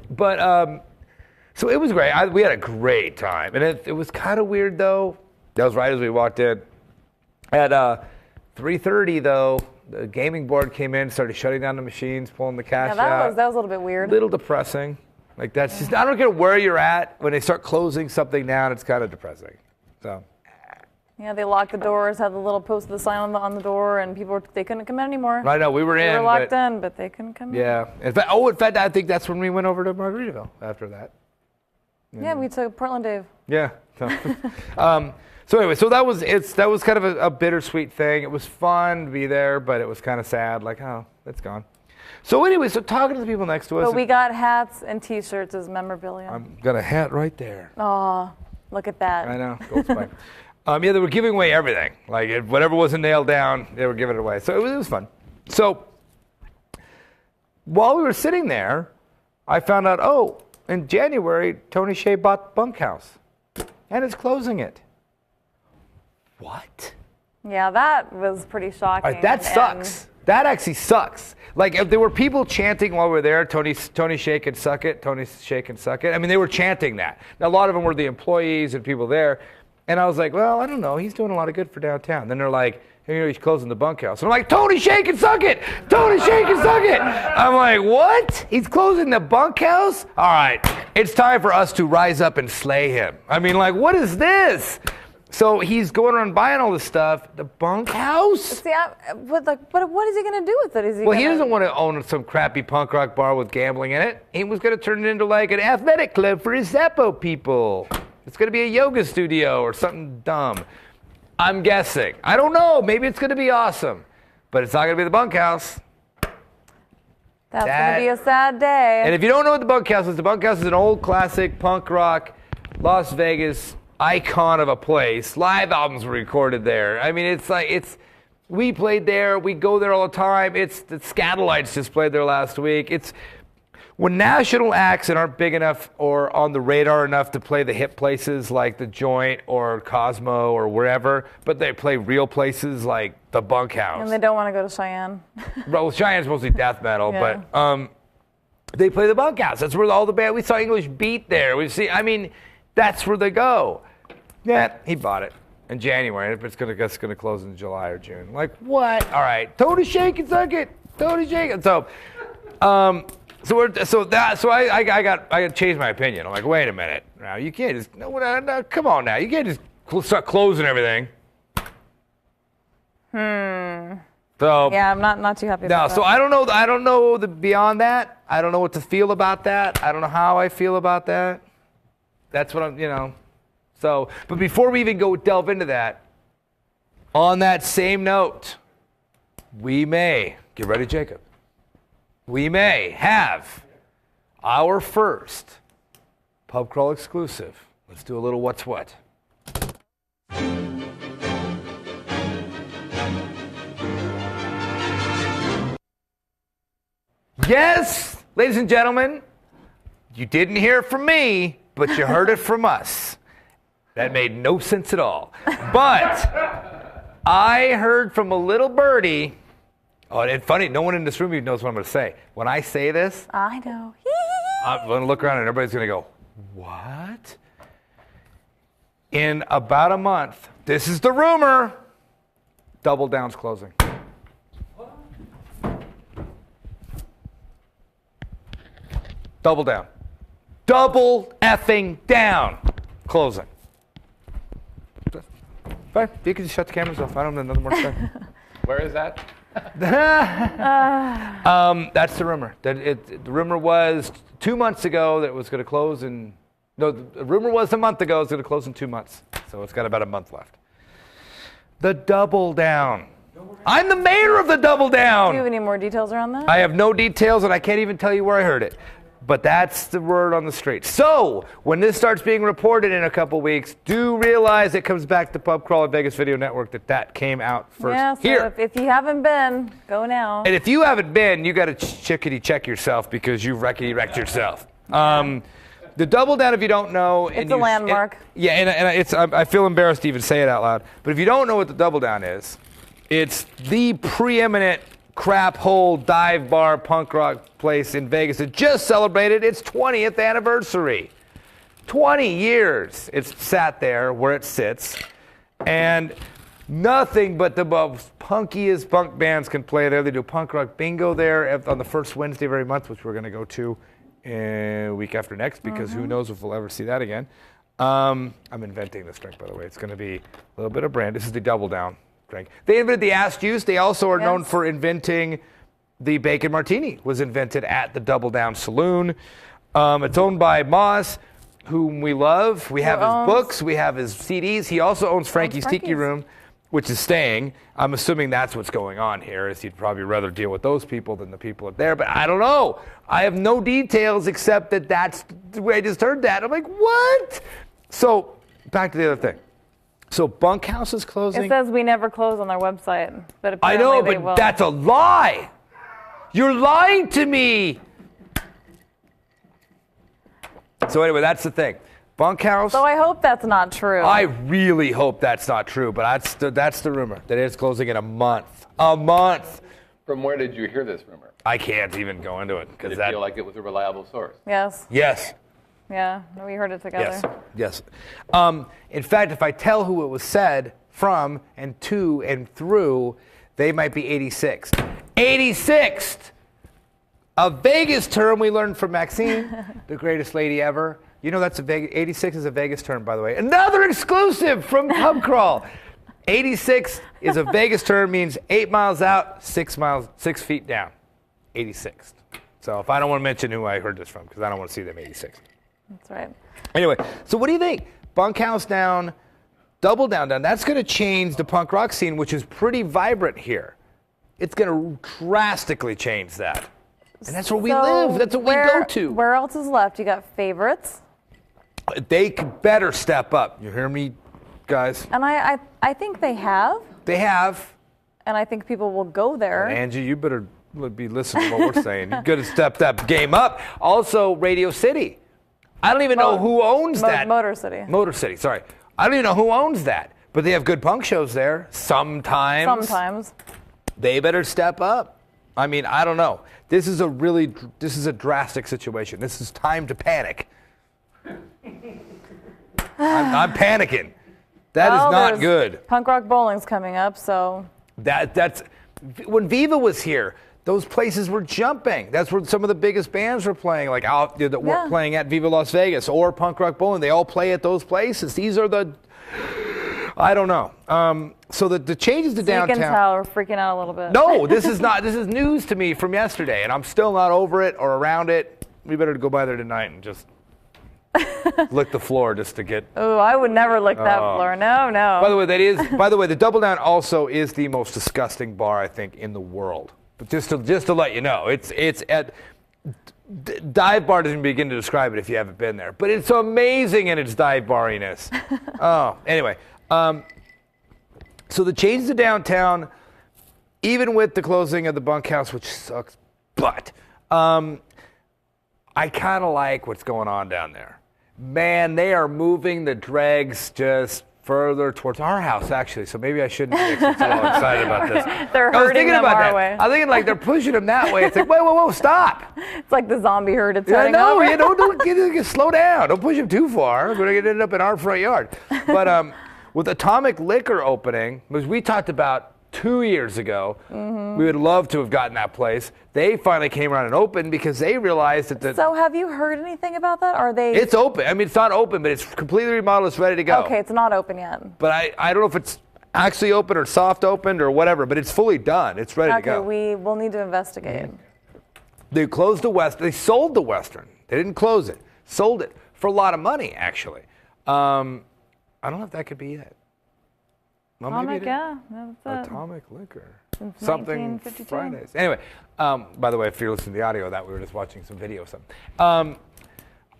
it was great. We had a great time. And it was kind of weird, though. That was right as we walked in. At 3:30, though, the gaming board came in, started shutting down the machines, pulling the cash out. That was a little bit weird. A little depressing. Like that's just, I don't care where you're at. When they start closing something down, it's kind of depressing. So. Yeah, they locked the doors, had the little post of the sign on the door, and they couldn't come in anymore. I know, we were in. They were locked in, but they couldn't come in. Yeah. In fact, I think that's when we went over to Margaritaville after that. Yeah, we took Portland Dave. Yeah. So anyway, that was kind of a bittersweet thing. It was fun to be there, but it was kind of sad. Like, oh, it's gone. So anyway, talking to the people next to us. But we got hats and T-shirts as memorabilia. I've got a hat right there. Oh, look at that. I know. Gold spike. They were giving away everything. Like whatever wasn't nailed down, they were giving it away. So it was fun. So while we were sitting there, I found out, in January, Tony Hseih bought Bunkhouse, and is closing it. What? Yeah, that was pretty shocking. That sucks. That actually sucks. Like, if there were people chanting while we were there, Tony Hseih can suck it, Tony Hseih can suck it. I mean, they were chanting that. Now, a lot of them were the employees and people there. And I was like, well, I don't know. He's doing a lot of good for downtown. Then they're like, he's closing the Bunkhouse. And I'm like, Tony Hseih can suck it. Tony Hseih can suck it. I'm like, what? He's closing the Bunkhouse? All right. It's time for us to rise up and slay him. I mean, like, what is this? So he's going around buying all this stuff. The Bunkhouse? See, but what is he going to do with it? He doesn't want to own some crappy punk rock bar with gambling in it. He was going to turn it into like an athletic club for his Zappo people. It's going to be a yoga studio or something dumb. I'm guessing. I don't know. Maybe it's going to be awesome. But it's not going to be the Bunkhouse. That's going to be a sad day. And if you don't know what the Bunkhouse is an old classic punk rock Las Vegas icon of a place. Live albums were recorded there. I mean, we played there. We go there all the time. The Scatolites just played there last week. When national acts that aren't big enough or on the radar enough to play the hip places like the Joint or Cosmo or wherever, but they play real places like the Bunkhouse. And they don't want to go to Cheyenne. Well, Cheyenne's mostly death metal, but they play the Bunkhouse. That's where all the band. We saw English Beat there. That's where they go. Yeah, he bought it in January. If it's going to close in July or June. Like, what? All right. Tony Hseih can suck it. Tony Hseih. So I changed my opinion. I'm like, wait a minute. Now you can't just no, come on now. You can't just start closing everything. So yeah, I'm not too happy about that. So I don't know beyond that. I don't know what to feel about that. I don't know how I feel about that. That's what I'm, So, but before we even go delve into that, on that same note, we may, get ready, Jacob, we may have our first Pub Crawl exclusive. Let's do a little what's what. Yes, ladies and gentlemen, you didn't hear it from me, but you heard it from us. That made no sense at all. But I heard from a little birdie. Oh, and funny, no one in this room even knows what I'm going to say. When I say this, I know. I'm going to look around and everybody's going to go, what? In about a month, this is the rumor, Double Down's closing. Double Down. Double effing down. Closing. Fine. You can just shut the cameras off. I don't have nothing more to say. Where is that? That's the rumor. The rumor was 2 months ago that it was going to close in. No, the rumor was a month ago it's going to close in 2 months. So it's got about a month left. The Double Down. I'm the mayor of the Double Down. Do you have any more details around that? I have no details, and I can't even tell you where I heard it. But that's the word on the street. So, when this starts being reported in a couple weeks, do realize it comes back to Pub Crawl and Vegas Video Network that came out first. Yeah, so here. if you haven't been, go now. And if you haven't been, you got to chickadee check yourself because you've wrecked yourself. The Double Down, if you don't know, it's a landmark. I feel embarrassed to even say it out loud. But if you don't know what the Double Down is, it's the preeminent crap hole dive bar punk rock place in Vegas. It just celebrated its 20th anniversary. 20 years it's sat there where it sits, and nothing but the most punkiest punk bands can play there. They do punk rock bingo there on the first Wednesday of every month, which we're going to go to a week after next because who knows if we'll ever see that again. I'm inventing this drink, by the way. It's going to be a little bit of brand. This is the Double Down drink. They invented the ass juice. They also are known for inventing the bacon martini. Was invented at the Double Down Saloon. It's owned by Moss, whom we love. We have his books. We have his CDs. He also owns Frankie's Tiki Room, which is staying. I'm assuming that's what's going on here, is he'd probably rather deal with those people than the people up there. But I don't know. I have no details except that that's the way I just heard that. I'm like, what? So back to the other thing. So Bunkhouse is closing? It says we never close on their website, but I apparently know, they but will. that's a lie. You're lying to me. So anyway, that's the thing. Bunkhouse. So I hope that's not true. I really hope that's not true, but that's the rumor, that it's closing in a month. A month. From where did you hear this rumor? I can't even go into it. Did it feel like it was a reliable source? Yes. Yes. Yeah, we heard it together. Yes. In fact, if I tell who it was said from and to and through, they might be 86th. 86th! A Vegas term we learned from Maxine, the greatest lady ever. You know that's 86 is a Vegas term, by the way. Another exclusive from Pub Crawl. 86 is a Vegas term, means 8 miles out, 6 feet down. 86th. So if I don't want to mention who I heard this from, because I don't want to see them 86th. That's right. Anyway, so what do you think? Bunkhouse down, Double Down down. That's going to change the punk rock scene, which is pretty vibrant here. It's going to drastically change that. And that's where we live. That's what we go to. Where else is left? You got favorites. They could better step up. You hear me, guys? And I think they have. They have. And I think people will go there. Angie, you better be listening to what we're saying. You got to step that game up. Also, Radio City. I don't even know who owns that. Motor City. Motor City, sorry. I don't even know who owns that. But they have good punk shows there. Sometimes. They better step up. I mean, I don't know. This is a drastic situation. This is time to panic. I'm panicking. That is not good. Punk Rock Bowling's coming up, so. That's when Viva was here. Those places were jumping. That's where some of the biggest bands were playing, like out that weren't playing at Viva Las Vegas or Punk Rock Bowling. They all play at those places. These are I don't know. So the changes to downtown. You can tell we're freaking out a little bit. No, this is not. This is news to me from yesterday, and I'm still not over it or around it. We better go by there tonight and just lick the floor just to get. Oh, I would never lick that floor. No. By the way, the Double Down also is the most disgusting bar I think in the world. But just to let you know, it's at dive bar doesn't begin to describe it if you haven't been there. But it's amazing in its dive bariness. Anyway, so the change to downtown, even with the closing of the Bunkhouse, which sucks, but I kind of like what's going on down there. Man, they are moving the dregs just further towards our house, actually. So maybe I shouldn't be too excited about this. They're I was herding thinking them about our that. way. I'm thinking like they're pushing them that way. It's like, whoa, stop. It's like the zombie herd. It's Yeah, heading no, over. don't slow down. Don't push them too far. We're going to end up in our front yard. But with Atomic Liquor opening, which we talked about 2 years ago, we would love to have gotten that place. They finally came around and opened because they realized that So have you heard anything about that? Are they? it's open. I mean, it's not open, but it's completely remodeled. It's ready to go. Okay, it's not open yet. But I don't know if it's actually open or soft opened or whatever, but it's fully done. It's ready to Okay, go. we will need to investigate. They closed the West. They sold the Western. They didn't close it. Sold it for a lot of money, actually. I don't know if that could be it. Well, maybe Atomic, it is. yeah, that's it. Atomic Liquor. Since Something 1952. Fridays. Anyway, by the way, if you're listening to the audio of that, we were just watching some video or something.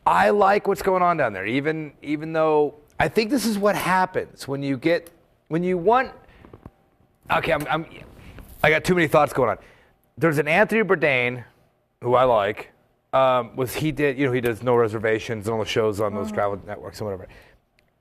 I like what's going on down there, even though I think this is what happens when you want. Okay, I got too many thoughts going on. There's an Anthony Bourdain, who I like. He does No Reservations and all the shows on those travel networks and whatever.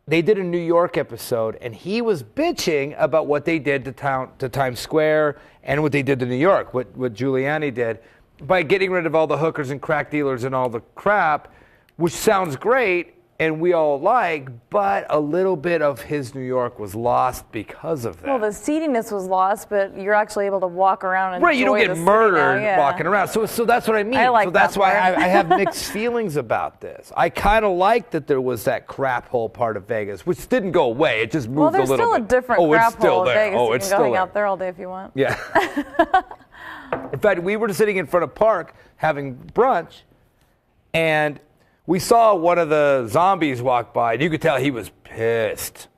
They did a New York episode, and he was bitching about what they did to Times Square and what they did to New York, what Giuliani did, by getting rid of all the hookers and crack dealers and all the crap, which sounds great and we all like, but a little bit of his New York was lost because of that. Well, the seediness was lost, but you're actually able to walk around and right, you don't enjoy get the city murdered now, yeah. walking around. So that's what I mean. I like so that's that why part. I have mixed feelings about this. I kind of like that there was that crap hole part of Vegas, which didn't go away. It just moved Well, there's a little still bit. a different oh, crap it's still hole in there. Vegas. Oh, You it's can go still hang there. out there all day if you want. Yeah. In fact, we were sitting in front of Park having brunch, and we saw one of the zombies walk by, and you could tell he was pissed.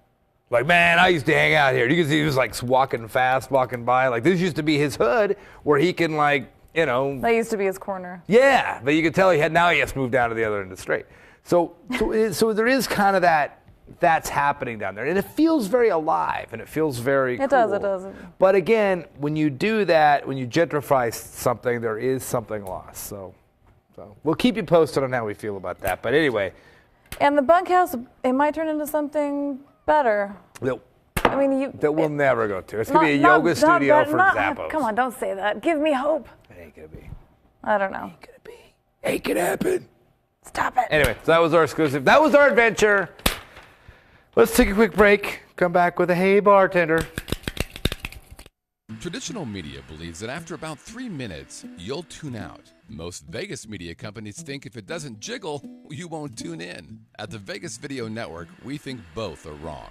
Like, man, I used to hang out here. You could see he was like walking fast, walking by. Like, this used to be his hood where he can, like, That used to be his corner. Yeah, but you could tell he has to move down to the other end of the street. So there is kind of that's happening down there. And it feels very alive, and it feels very It cool. does. But again, when you do that, when you gentrify something, there is something lost. So we'll keep you posted on how we feel about that. But anyway. And the bunkhouse, it might turn into something better. I mean, that we'll never go to. It's going to be a yoga studio for Zappos. Come on, don't say that. Give me hope. It ain't going to be. I don't know. Ain't going to be. Ain't going to happen. Stop it. Anyway, so that was our exclusive. That was our adventure. Let's take a quick break. Come back with a Hey Bartender. Traditional media believes that after about 3 minutes, you'll tune out. Most Vegas media companies think if it doesn't jiggle, you won't tune in. At the Vegas Video Network, we think both are wrong.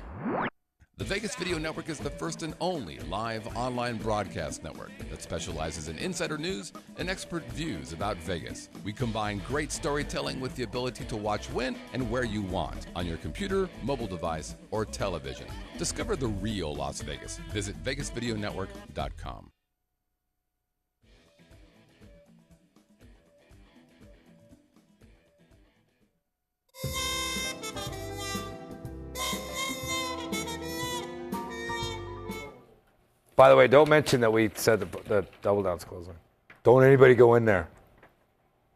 The Vegas Video Network is the first and only live online broadcast network that specializes in insider news and expert views about Vegas. We combine great storytelling with the ability to watch when and where you want on your computer, mobile device, or television. Discover the real Las Vegas. Visit VegasVideoNetwork.com. By the way, don't mention that we said the Double Down's closing. Don't anybody go in there.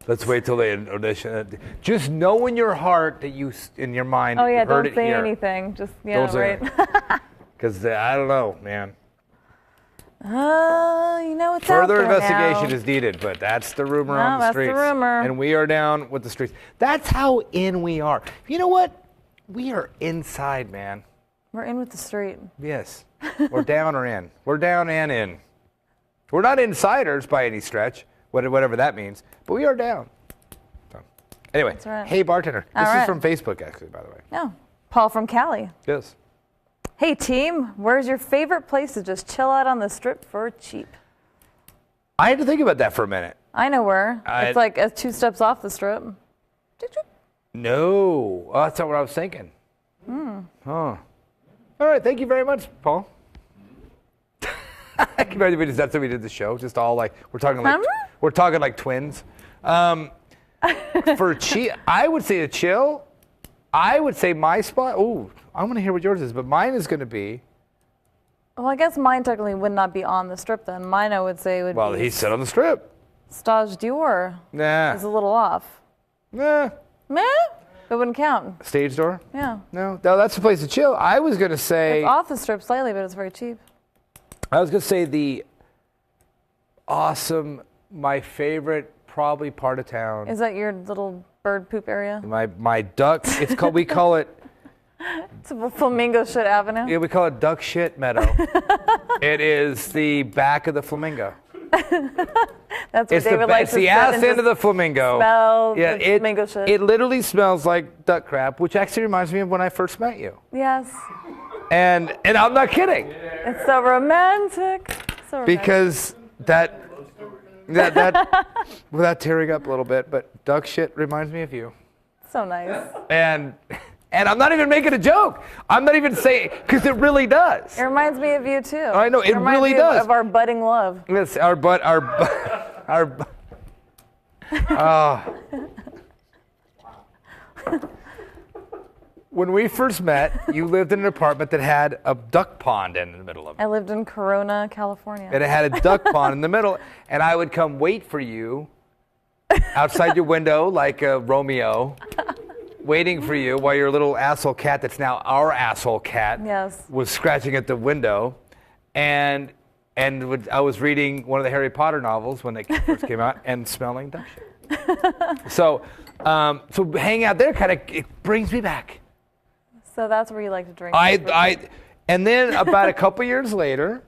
Let's wait till they audition. Just know in your heart that in your mind, Oh, yeah, you heard don't it say here. anything. Just, Don't say right. Because I don't know, man. It's Further out there investigation now. is needed, but that's the rumor No, on the that's the streets. rumor. And we are down with the streets. That's how in we are. You know what? We are inside, man. We're in with the street. Yes. We're down or in. We're down and in. We're not insiders by any stretch, whatever that means, but we are down. So, anyway, That's right. Hey Bartender. All This right. is from Facebook, actually, by the way. No. Paul from Cali. Yes. Hey, team, where's your favorite place to just chill out on the strip for cheap? I had to think about that for a minute. I know where. It's like 2 steps off the strip. No. Oh, that's not what I was thinking. Huh. All right, thank you very much, Paul. I can imagine that's how we did the show. Just all like we're talking like twins. For cheap, I would say to chill. I would say my spot. Oh, I'm gonna hear what yours is, but mine is gonna be. Well, I guess mine technically would not be on the strip then. Mine, I would say, would Well, be he said on the strip. Stage d'Or. Nah. Is a little off. Nah. Meh? It wouldn't count. Stage door? Yeah. No, that's the place to chill. I was going to say... It's off the strip slightly, but it's very cheap. I was going to say the awesome, my favorite probably part of town. Is that your little bird poop area? My duck, it's called, we call it... It's a Flamingo Shit Avenue? Yeah, we call it Duck Shit Meadow. It is the back of the flamingo. That's what David likes. It's the ass end of the flamingo. Smell the flamingo shit. It literally smells like duck crap, which actually reminds me of when I first met you. Yes. And I'm not kidding. It's so romantic. So romantic. Because that without tearing up a little bit, but duck shit reminds me of you. So nice. And I'm not even making a joke. I'm not even saying, because it really does. It reminds me of you too. I know, it reminds really me does. Of our budding love. Yes, When we first met, you lived in an apartment that had a duck pond in the middle of it. I lived in Corona, California. And it had a duck pond in the middle, and I would come wait for you outside your window like a Romeo, waiting for you while your little asshole cat that's now our asshole cat was scratching at the window. And I was reading one of the Harry Potter novels when they first came out and smelling duck shit. So hanging out there it brings me back. So that's where you like to drink. And then about a couple years later,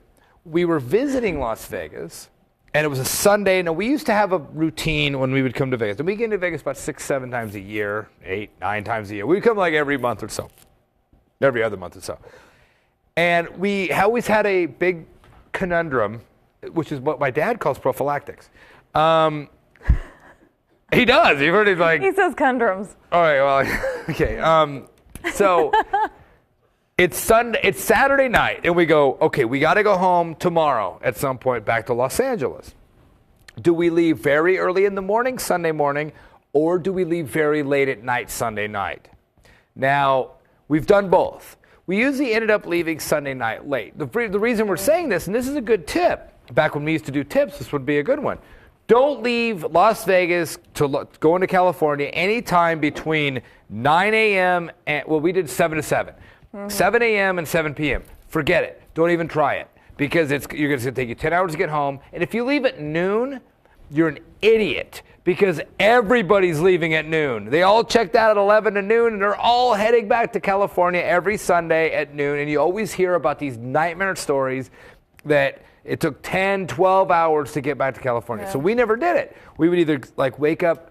we were visiting Las Vegas. And it was a Sunday. Now, we used to have a routine when we would come to Vegas. And we get to Vegas about 6-7 times a year, 8-9 times a year. We'd come like every month or so, every other month or so. And we always had a big conundrum, which is what my dad calls prophylactics. He does. You've heard it like... He says conundrums. All right, well, okay. So... It's Saturday night, and we go, okay, we got to go home tomorrow at some point back to Los Angeles. Do we leave very early in the morning, Sunday morning, or do we leave very late at night, Sunday night? Now, we've done both. We usually ended up leaving Sunday night late. The reason we're saying this, and this is a good tip, back when we used to do tips, this would be a good one. Don't leave Las Vegas to go into California anytime between 9 a.m. and, well, we did 7 to 7. 7 a.m. and 7 p.m. Forget it. Don't even try it because it's going to take you 10 hours to get home. And if you leave at noon, you're an idiot because everybody's leaving at noon. They all checked out at 11 to noon, and they're all heading back to California every Sunday at noon. And you always hear about these nightmare stories that it took 10, 12 hours to get back to California. Yeah. So we never did it. We would either wake up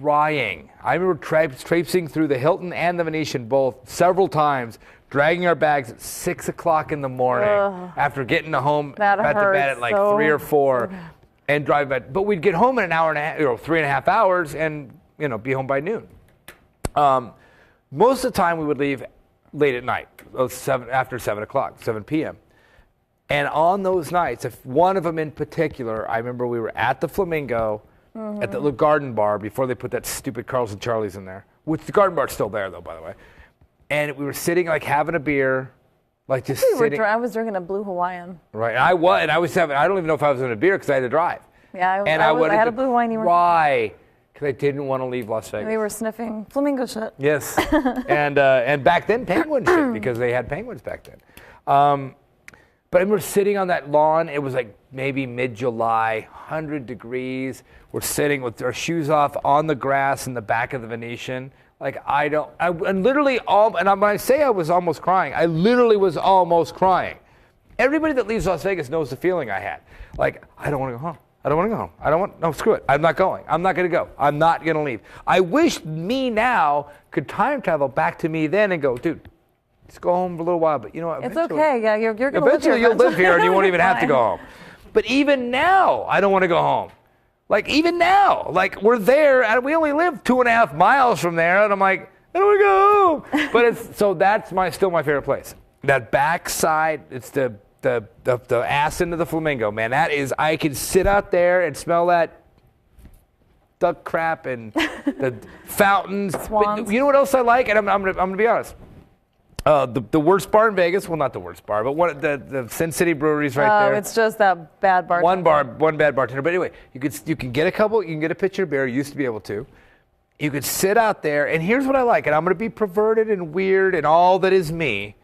crying. I remember traipsing through the Hilton and the Venetian both several times, dragging our bags at 6 o'clock in the morning after getting home back to bed at like 3 or 4 and drive back. But we'd get home in an hour and a half, 3.5 hours and, be home by noon. Most of the time we would leave late at night, after 7 o'clock, 7 p.m. And on those nights, if one of them in particular, I remember we were at the Flamingo, at the little garden bar before they put that stupid Carl's and Charlie's in there, which the garden bar's still there though, by the way. And we were sitting having a beer, sitting. I was drinking a Blue Hawaiian. Right, I don't even know if I was in a beer because I had to drive. Yeah, I had a Blue Hawaiian. Why? Because I didn't want to leave Las Vegas. We were sniffing flamingo shit. Yes, and back then penguin shit because they had penguins back then. But I remember sitting on that lawn. It was like maybe mid-July, 100 degrees. We're sitting with our shoes off on the grass in the back of the Venetian. When I say I was almost crying, I literally was almost crying. Everybody that leaves Las Vegas knows the feeling I had. I don't want to go home. I don't want to go home. No, screw it. I'm not going. I'm not going to go. I'm not going to leave. I wish me now could time travel back to me then and go, dude, let's go home for a little while, but you know what? It's okay. Yeah, you're going to live here. Eventually you'll live here and you won't even have to go home. But even now, I don't want to go home. Even now, we're there and we only live 2.5 miles from there, and I'm like, I don't want to go home. But that's still my favorite place. That backside, it's the ass into the Flamingo, man. That is, I can sit out there and smell that duck crap and the fountains. Swans. But you know what else I like? And I'm gonna be honest. The worst bar in Vegas, well, not the worst bar, but the Sin City Brewery's right there. It's just that bad bartender. One bad bartender. But anyway, you can get a couple, you can get a pitcher of beer, you used to be able to. You could sit out there, and here's what I like, and I'm going to be perverted and weird and all that is me.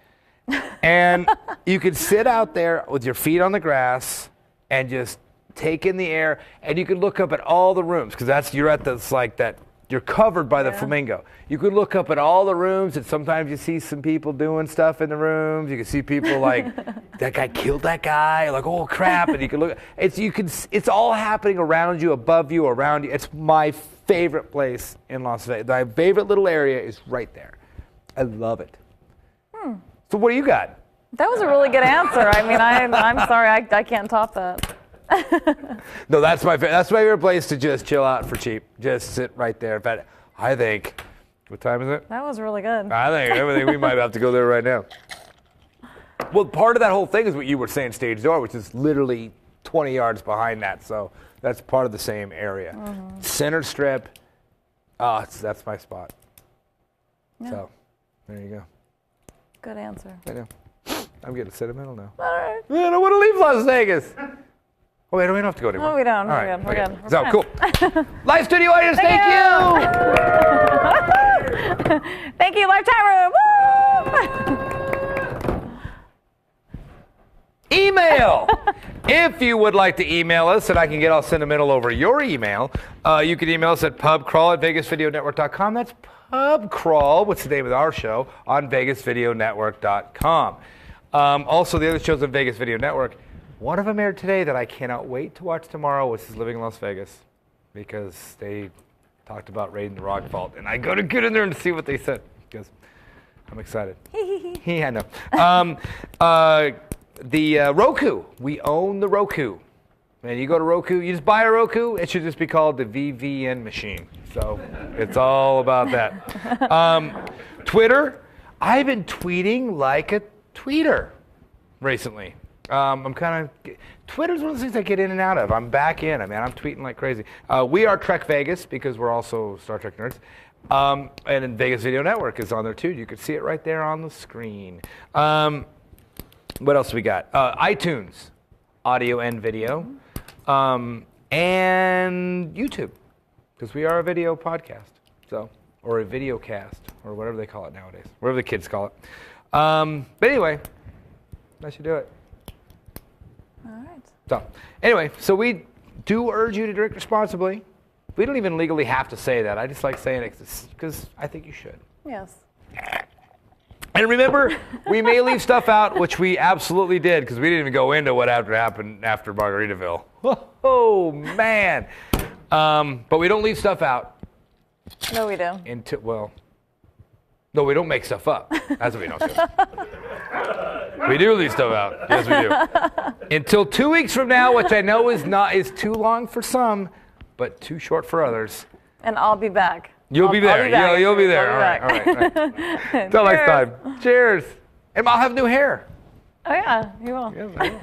And you could sit out there with your feet on the grass and just take in the air, and you could look up at all the rooms, because you're at this like that. You're covered by the flamingo. You could look up at all the rooms, and sometimes you see some people doing stuff in the rooms. You can see people like, that guy killed that guy, like, oh crap, and you can look. It's all happening around you, above you, around you. It's my favorite place in Las Vegas. My favorite little area is right there. I love it. So what do you got? That was a really good answer. I mean, I'm sorry, I can't top that. No, that's my favorite place to just chill out for cheap. Just sit right there. In fact, I think, what time is it? That was really good. I think we might have to go there right now. Well, part of that whole thing is what you were saying, stage door, which is literally 20 yards behind that. So that's part of the same area. Center strip. That's my spot. Yeah. So there you go. Good answer. I know. I'm getting sentimental now. All right. I don't want to leave Las Vegas. Oh, wait, we don't have to go anymore. No, we don't. All We're right, good. We're okay. good. We're So, fine. cool. Live studio audience, thank you. Thank you, Lifetime Room. Woo! Email. If you would like to email us, and I can get all sentimental over your email, you can email us at pubcrawl@vegasvideonetwork.com. That's pubcrawl, what's the name of our show, on vegasvideonetwork.com. Also, the other shows on Vegas Video Network. One of them aired today that I cannot wait to watch tomorrow, which is Living in Las Vegas, because they talked about raiding the rock vault, and I got to get in there and see what they said, because I'm excited. I know. The Roku. We own the Roku. And you go to Roku, you just buy a Roku, it should just be called the VVN machine. So it's all about that. Twitter. I've been tweeting like a tweeter recently. Twitter's one of those things I get in and out of. I'm back in. I'm tweeting like crazy. We are Trek Vegas, because we're also Star Trek nerds. And then Vegas Video Network is on there too. You can see it right there on the screen. What else we got? iTunes, audio and video, and YouTube, because we are a video podcast, or a video cast, or whatever they call it nowadays, whatever the kids call it. But anyway, that should do it. All right. So anyway, so we do urge you to drink responsibly. We don't even legally have to say that. I just like saying it because I think you should. Yes. And remember, we may leave stuff out, which we absolutely did, because we didn't even go into what happened after Margaritaville. Oh, man. But we don't leave stuff out. No, we do. No, we don't make stuff up. That's what we don't do. We do leave stuff out. Yes, we do. Until 2 weeks from now, which I know is too long for some, but too short for others. And I'll be back. You'll be there. You'll be there. I'll All be right. Until next time. Cheers. And I'll have new hair. Oh, yeah, you will. Yes, I will.